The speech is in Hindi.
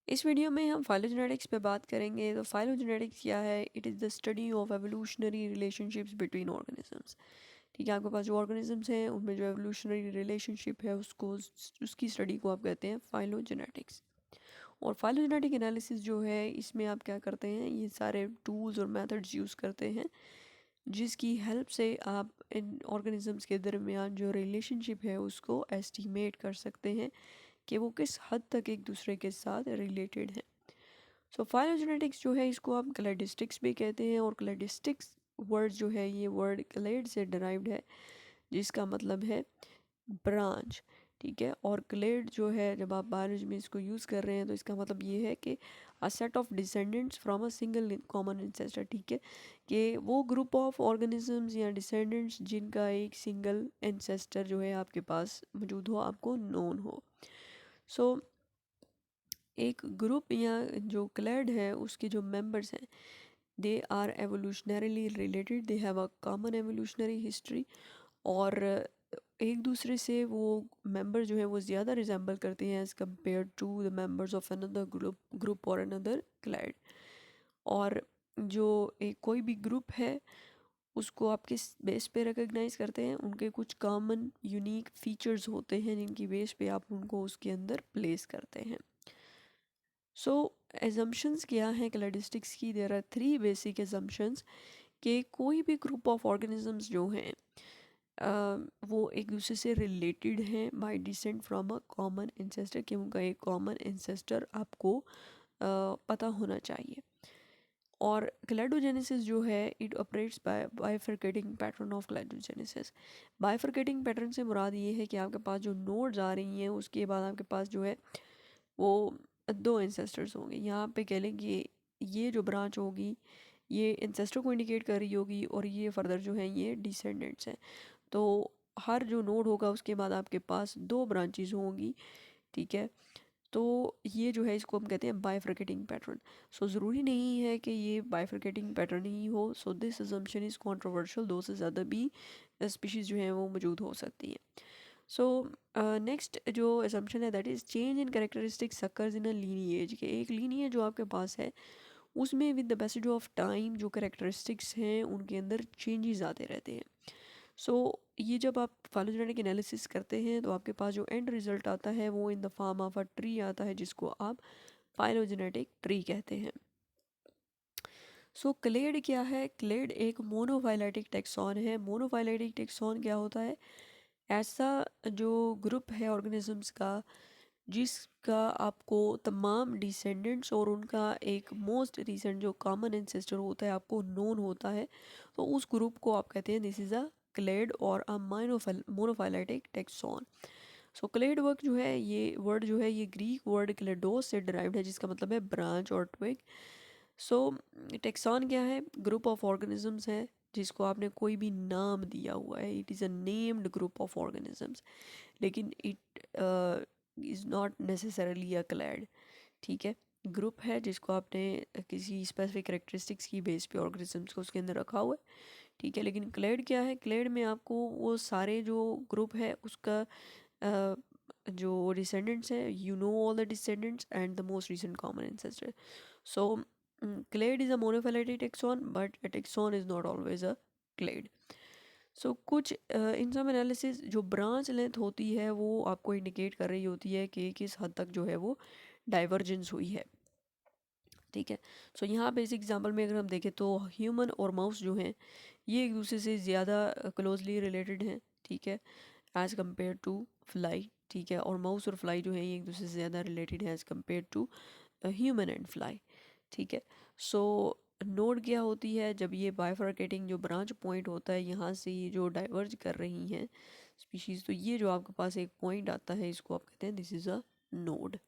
इस वीडियो में हम फाइलोजेनेटिक्स पे बात करेंगे। तो फाइलोजेनेटिक्स क्या है? It is the study of evolutionary relationships between organisms. ठीक है, आपके पास जो ऑर्गेनिजम्स हैं उनमें जो एवोल्यूशनरी रिलेशनशिप है उसको उसकी स्टडी को आप कहते हैं फाइलोजेनेटिक्स। और फाइलोजेनेटिक एनालिसिस जो है इसमें आप क्या करते हैं, ये सारे टूल्स और मेथड्स यूज़ करते हैं जिसकी हेल्प से आप इन ऑर्गेनिजम्स के दरमियान जो रिलेशनशिप है उसको एस्टिमेट कर सकते हैं कि वो किस हद तक एक दूसरे के साथ रिलेटेड हैं। सो फाइलोजेनेटिक्स जो है इसको आप क्लैडिस्टिक्स भी कहते हैं, और क्लैडिस्टिक्स वर्ड जो है ये वर्ड क्लेड से डिराइव्ड है जिसका मतलब है ब्रांच। ठीक है, और क्लेड जो है जब आप बायोलॉजी में इसको यूज़ कर रहे हैं तो इसका मतलब ये है कि a set of descendants from a single common ancestor. ठीक है, कि वो ग्रुप ऑफ ऑर्गेनिजम्स या डिसेंडेंट्स जिनका एक सिंगल इंसेस्टर जो है आपके पास मौजूद हो, आपको नोन हो। सो एक ग्रुप या जो क्लैड है उसके जो मेंबर्स हैं they are evolutionarily related, they have a common evolutionary history, और एक दूसरे से वो मेंबर जो है वो ज़्यादा रिजेंबल करते हैं as compare to the members of another group और अनदर क्लैड। और जो एक कोई भी ग्रुप है उसको आप किस बेस पे रिकग्नाइज करते हैं, उनके कुछ कॉमन यूनिक फीचर्स होते हैं जिनकी बेस पे आप उनको उसके अंदर प्लेस करते हैं। सो एजम्पशंस क्या हैं क्लैडिस्टिक्स की? There are three basic assumptions कि कोई भी ग्रुप ऑफ ऑर्गेनिजम्स जो हैं वो एक दूसरे से रिलेटेड हैं bye decent from a common ancestor, कि उनका एक कॉमन इंसेस्टर आपको पता होना चाहिए। और क्लैडोजेनेसिस जो है it operates by bifurcating pattern of cladogenesis. Bifurcating pattern से मुराद ये है कि आपके पास जो नोड्स आ रही हैं उसके बाद आपके पास जो है वो दो इंसेस्टर्स होंगे। यहाँ पे कह लें कि ये जो ब्रांच होगी ये इंसेस्टर को इंडिकेट कर रही होगी और ये फर्दर जो है ये डिसेंडेंट्स हैं। तो हर जो नोड होगा उसके बाद आपके पास दो ब्रांचेस होंगी। ठीक है, तो ये जो है इसको हम कहते हैं बाइफरकेटिंग पैटर्न। सो ज़रूरी नहीं है कि ये बाइफरकेटिंग पैटर्न ही हो। So this assumption is controversial, दो से ज़्यादा भी स्पीशीज़ जो हैं वो मौजूद हो सकती हैं। सो नेक्स्ट जो असम्पशन है that is change in characteristics occurs in a lineage, के एक लीनिएज जो आपके पास है उसमें with the passage of time जो कैरेक्टरिस्टिक्स हैं उनके अंदर चेंजेस आते रहते हैं। सो ये जब आप फाइलोजेनेटिक एनालिसिस करते हैं तो आपके पास जो एंड रिजल्ट आता है वो in the form of a tree आता है जिसको आप फाइलोजेनेटिक ट्री कहते हैं। सो क्लेड क्या है? क्लेड एक मोनोफाइलेटिक टेक्सॉन है। मोनोफाइलेटिक टेक्सॉन क्या होता है? ऐसा जो ग्रुप है ऑर्गेनिजम्स का जिसका आपको तमाम डिसेंडेंट्स और उनका एक मोस्ट रिसेंट जो कॉमन एंसेस्टर होता है आपको नोन होता है, तो उस ग्रुप को आप कहते हैं दिस इज़ अ क्लेड और अ मोनोफाइलेटिक टेक्सॉन। सो क्लेड वर्क जो है ये वर्ड जो है ये ग्रीक वर्ड क्लेडोस से डिराइव्ड है जिसका मतलब है ब्रांच और ट्विग। सो टेक्सॉन क्या है? ग्रुप ऑफ ऑर्गेनिजम्स है जिसको आपने कोई भी नाम दिया हुआ है, it is a named group of organisms, लेकिन it is not necessarily a clade. ठीक है, ग्रुप है जिसको आपने किसी स्पेसिफिक करेक्टरिस्टिक्स की बेस पे ऑर्गेनिजम्स को उसके अंदर रखा हुआ है। ठीक है, लेकिन क्लेड क्या है? क्लेड में आपको वो सारे जो ग्रुप है उसका जो डिसेंडेंट्स है, you know all the descendants and the most recent common ancestor. So clade is a monophyletic taxon but a taxon is not always a clade. So कुछ इन सम एनालिसिस जो ब्रांच लेंथ होती है वो आपको इंडिकेट कर रही होती है कि किस हद तक जो है वो डाइवर्जेंस हुई है। ठीक है, सो यहाँ पे इस एग्जांपल में अगर हम देखें तो ह्यूमन और माउस जो हैं ये एक दूसरे से ज़्यादा क्लोजली रिलेटेड हैं। ठीक है, एज़ कम्पेयर टू फ्लाई। ठीक है, और माउस और फ्लाई जो है ये एक दूसरे से ज़्यादा रिलेटेड है as compare to human and fly. ठीक है, सो नोड क्या होती है? जब ये बाइफरकेटिंग जो ब्रांच पॉइंट होता है यहाँ से ये जो डाइवर्ज कर रही हैं स्पीशीज़, तो ये जो आपके पास एक पॉइंट आता है इसको आप कहते हैं दिस इज़ अ नोड।